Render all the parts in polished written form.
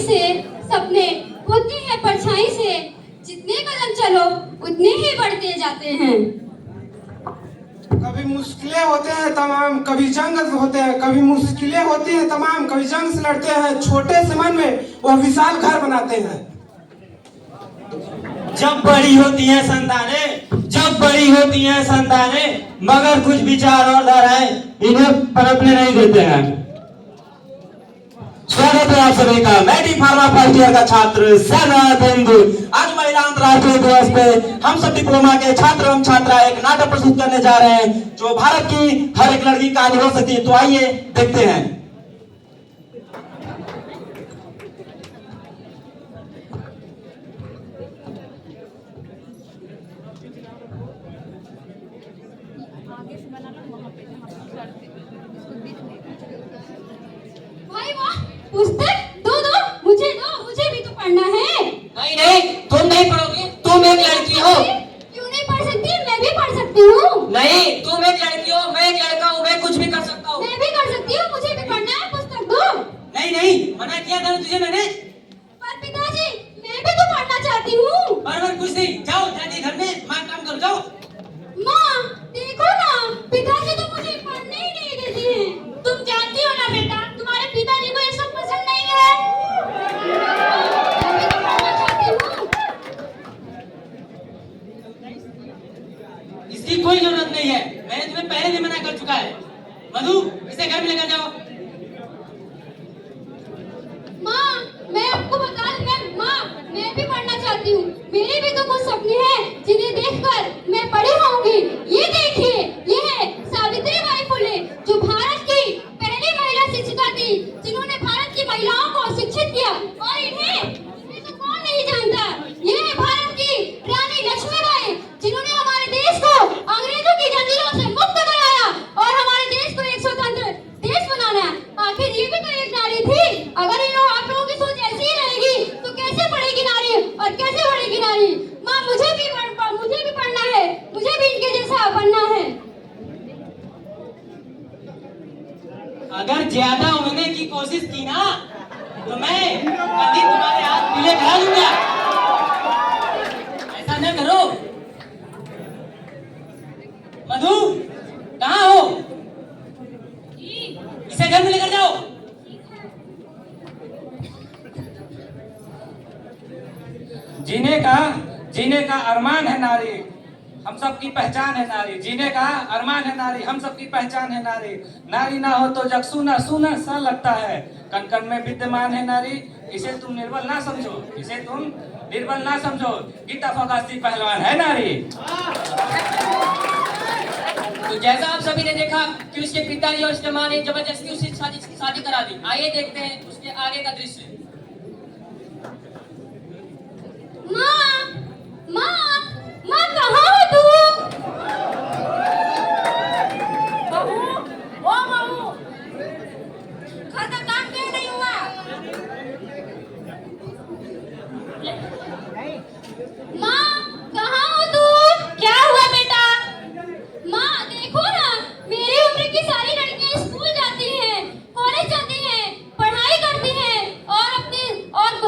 से सपने होते हैं परछाई से, जितने कदम चलो उतने ही बढ़ते जाते हैं। कभी मुश्किलें होते हैं तमाम, कभी जंग होते हैं, कभी मुश्किलें होती हैं तमाम, कभी जंग से लड़ते हैं। छोटे से मन में वो विशाल घर बनाते हैं। जब बड़ी होती हैं संतानें, जब बड़ी होती हैं संतानें, मगर कुछ विचार और धाराएं इन्हें पनपने नहीं देते हैं। स्वागत है आप सभी का। मैं डी फार्मा फर्स्ट ईयर का छात्र सनतेंदु। आज महिला अंतर्राष्ट्रीय दिवस पे हम सब डिप्लोमा के छात्र एवं छात्रा एक नाटक प्रस्तुत करने जा रहे हैं जो भारत की हर एक लड़की की कहानी हो सकती है। तो आइए देखते हैं। भाई वाह, पुस्तक दो, मुझे भी तो पढ़ना है। नहीं नहीं, तुम नहीं पढ़ोगी, तुम एक लड़की हो। क्यों नहीं पढ़ सकती? मैं भी पढ़ सकती हूँ। नहीं, तुम एक लड़की हो, मैं एक लड़का हूँ, मैं कुछ भी कर सकता हूँ। मैं भी कर सकती हूँ, मुझे भी पढ़ना है, पुस्तक दो। नहीं नहीं, मना किया था तुझे मैंने। पर पिताजी, मैं भी तो पढ़ना चाहती हूँ। पर कुछ नहीं, जाओ दादी घर में माँ काम करो, जाओ। माँ देखो ना, पिताजी तो मुझे पढ़ने ही नहीं देते हैं। तुम जानती हो ना बेटा, तुम्हारे पिताजी को ये सब पसंद नहीं है। मैं भी तो पढ़ना चाहती हूँ। इसकी कोई जरूरत नहीं है, मैंने तुम्हें पहले भी मना कर चुका है। मधु, इसे घर में लेकर जाओ। माँ मैं आपको बता दूं, माँ मैं भी पढ़ना चाहती हूँ। मेरे भी तो कुछ सपने हैं जिन्हें देखकर मैं बड़ी होंगी। ये देखिए, ये है सावित्री बाई फुले, जो भारत की पहली महिला शिक्षिका थी, जिन्होंने भारत की महिलाओं को शिक्षित किया। और इन्हें तो कौन नहीं जानता। ये है भारत की रानी लक्ष्मीबाई, जिन्होंने हमारे देश को अंग्रेजों की जंजीरों से मुक्त कराया और हमारे देश को एक स्वतंत्र देश बनाना। आखिर ये भी तो एक नारी थी। अगर आप लोगों की सोच ऐसी ही रहेगी तो कैसे पढ़ेगी नारी और कैसे बढ़ेगी नारी। माँ मुझे भी पढ़ना है, मुझे भी इनके जैसा बनना है। अगर ज्यादा होने की कोशिश की ना तो मैं कभी तुम्हारे हाथ पीले करा दूंगा। ऐसा न करो। मधु, कहाँ हो? इसे घर में लेकर जाओ। जीने का अरमान है नारी, हम सबकी पहचान है नारी। जीने का अरमान है नारी, हम सबकी पहचान है नारी। नारी ना हो तो जग सूना सूना सा लगता है। कण कण में विद्यमान है नारी, इसे तुम निर्बल ना समझो, इसे तुम निर्बल ना समझो। गीता फगास्ती पहलवान है नारी। तो जैसा आप सभी ने देखा कि उसके पिताजी और उसके माँ ने जबरदस्ती उससे शादी करा दी। आइए देखते हैं उसके आगे का दृश्य। माँ कहाँ हो तू? बहू, घर का काम क्यों नहीं हुआ? माँ कहाँ हो तू? क्या हुआ बेटा? माँ देखो ना, मेरी उम्र की सारी लड़कियाँ स्कूल जाती हैं, कॉलेज जाती हैं, पढ़ाई करती हैं और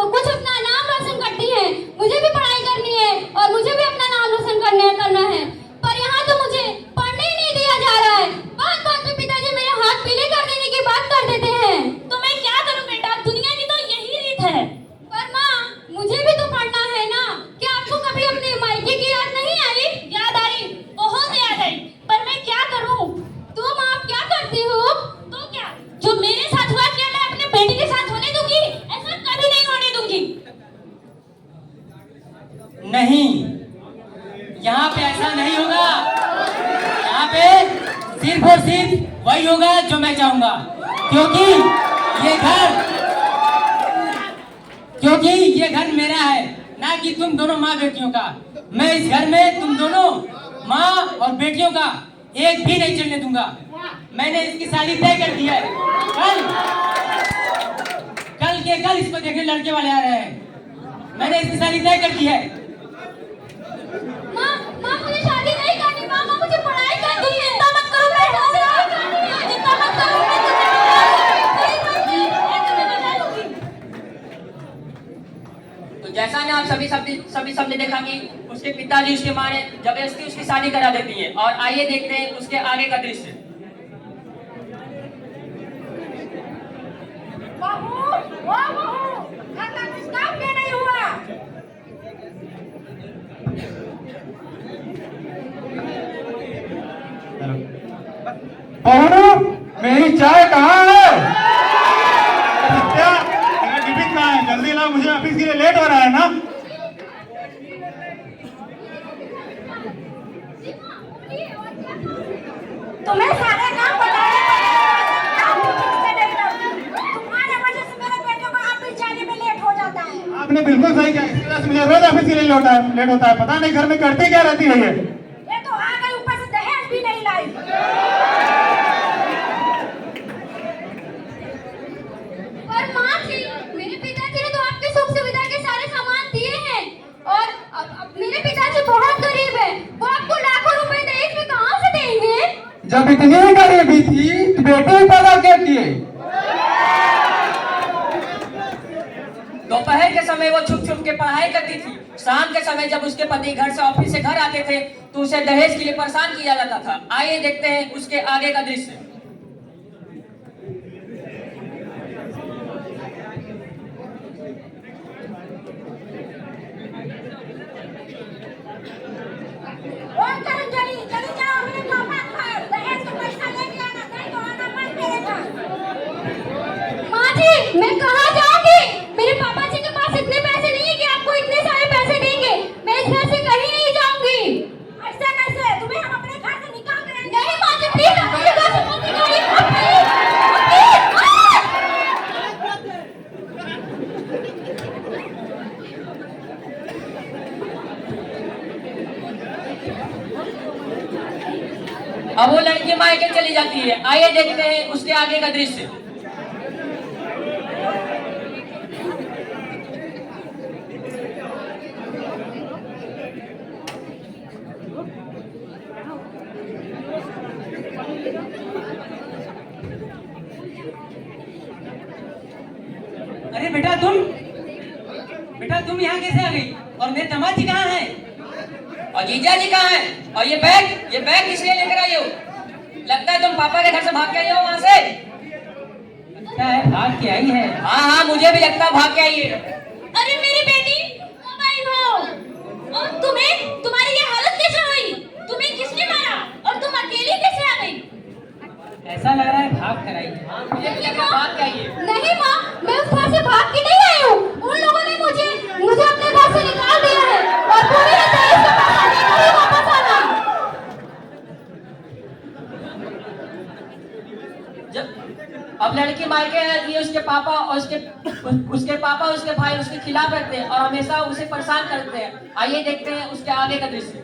कुछ अपना नाम रोशन करती हैं। मुझे भी पढ़ाई करनी है और मुझे भी अपना नाम रोशन करना है। पर यहाँ तो मुझे पढ़ने ही नहीं दिया जा रहा है। बात बात में पिताजी मेरे हाथ पीले कर देने की बात कर देते हैं। तो मैं क्या करूँ बेटा, दुनिया की तो यही रीत है। पर माँ मुझे भी तो पढ़ना है ना। क्या आपको कभी अपने मायके की याद नहीं आई? याद आई, बहुत याद आई, पर मैं क्या करूँ? तुम आप क्या करती हो? तो क्या, जो मेरे साथ हुआ क्या मैं अपने बेटे के साथ होने दूंगी? ऐसा कभी नहीं होने दूंगी। नहीं, यहाँ पे ऐसा नहीं होगा। यहाँ पे सिर्फ और सिर्फ वही होगा जो मैं चाहूंगा, क्योंकि ये घर मेरा है, ना कि तुम दोनों माँ बेटियों का। मैं इस घर में तुम दोनों माँ और बेटियों का एक भी नहीं चलने दूंगा। मैंने इसकी शादी तय कर दी है। कल इसको देखने लड़के वाले आ रहे हैं। मैंने इसकी शादी तय कर दी है। माँ मुझे शादी नहीं करनी। माँ मुझे पढ़ाई करनी है। चिंता मत करो, मैं शादी नहीं करनी है। चिंता मत करो, मैं तुम्हें बता दूंगी। तो जैसा ने आप सभी सबने देखा कि उसके पिताजी उसके माँ ने जबरदस्ती उसकी शादी करा देती है। और आइए देखते हैं उसके आगे का दृश्य। बहू, मेरी चाय कहाँ है? सत्या, मेरा टिफिन कहाँ है? जल्दी लाओ, मुझे ऑफिस के लिए लेट हो रहा है ना। तुम्हें सारे काम बताने तुम्हारे वजह से मेरे बेटे को ऑफिस जाने में लेट हो जाता है। आपने बिल्कुल सही कहा, इसकी वजह से मुझे रोज ऑफिस के लिए लेट होता है। पता नहीं घर में करती क्या रहती है ये तो आ गई, ऊपर से दहेज भी नहीं लाई। पर माँ जी, मेरे पिताजी ने तो आपके सुख सुविधा के सारे सामान दिए हैं और अब मेरे पिताजी बहुत गरीब है, वो आपको लाखों रुपए दहेज में कहाँ से देंगे? जब इतनी गरीबी थी तो बेटे पैदा क्या किए? दोपहर के समय वो छुप छुप के पढ़ाई करती थी। शाम के समय जब उसके पति घर से ऑफिस से घर आते थे तो उसे दहेज के लिए परेशान किया जाता था। आइए देखते हैं उसके आगे का दृश्य। चली जाओ मेरे पापा घर, दहेज का पैसा लेके आना, नहीं तो आना मत मेरे घर। माँ जी, मैं कहाँ जाऊँगी? मेरे पापा जी के पास इतने पैसे नहीं है कि आपको इतने सारे पैसे देंगे। मैं इस घर से कहीं नहीं जाऊँगी। ऐसा कैसे? तुम्हें हम अपने घर से निकाल देंगे। नहीं माँ जी, प्लीज आप मुझे घर से मत निकालिए, प्लीज। अब वो लड़की मायके चली जाती है। आइए देखते हैं उसके आगे का दृश्य। अरे बेटा तुम यहाँ कैसे आ गई? और मेरे दामाद जी कहाँ हैं? और जीजा जी कहाँ हैं? और ये बैग किस लिए लेकर आई हो? लगता है तुम पापा के घर से भाग के आई हो वहाँ से। लगता है भाग के आई है। हाँ, मुझे भी लगता है भाग के आई है। अरे मेरी बेटी, कब आई हो? और तुम्हारी ये हालत कैसे हुई? तुम्हें किसने मारा और तुम अकेली कैसे आ गई? ऐसा लग रहा है भाग कर आई है। मुझे भी लगता है भाग के आई है। नहीं माँ, मैं उस घर से भाग के नहीं आई हूँ। उन लोगों ने मुझे अपने घर से निकाल दिया है और पूरी दहेज का पैसा लेकर ही वापस आना। अब लड़की मायके है, ये उसके पापा और उसके भाई उसके खिलाफ रहते हैं और हमेशा उसे परेशान करते हैं। आइए देखते हैं उसके आगे का दृश्य।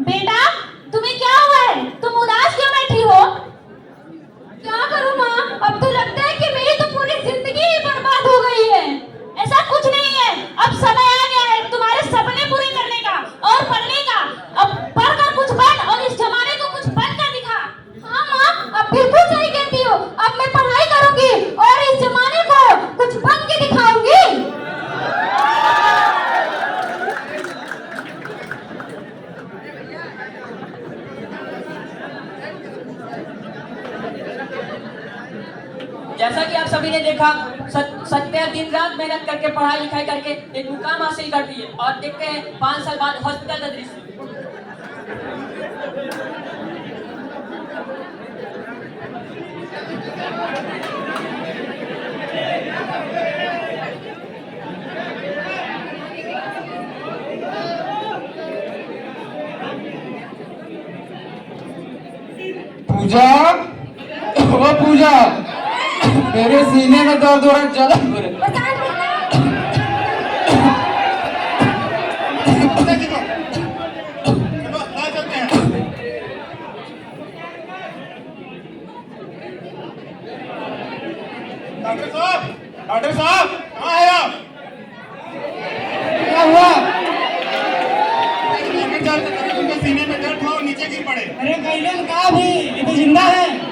बेटा, तुम्हें क्या हुआ है? तुम उदास क्यों बैठी हो? क्या करूं माँ, अब तो लगता है कि मेरी तो पूरी जिंदगी ही बर्बाद हो गई है। ऐसा कुछ नहीं है, अब समय आ गया है तुम्हारे सपने पूरे करने का और पढ़ने का। अब पढ़कर कुछ बन और इस जमाने को कुछ बनकर दिखा। हाँ माँ, अब बिल्कुल सही कहती हो। अब मैं पढ़ाई करूंगी और इस जमाने को कुछ बन के दिखाऊंगी। जैसा कि आप सभी ने देखा, सत्या दिन रात मेहनत करके पढ़ाई लिखाई करके एक मुकाम हासिल करती है। और देखते हैं 5 साल बाद हॉस्पिटल का दृश्य। पूजा, ओ पूजा, मेरे सीने में दर्द हो रहा है, ज्यादा हो रहा है। डॉक्टर साहब कहाँ है आप? क्या हुआ? सीने में दर्द हुआ और नीचे गिर पड़े। अरे कहीं कहा भी ये तो जिंदा है।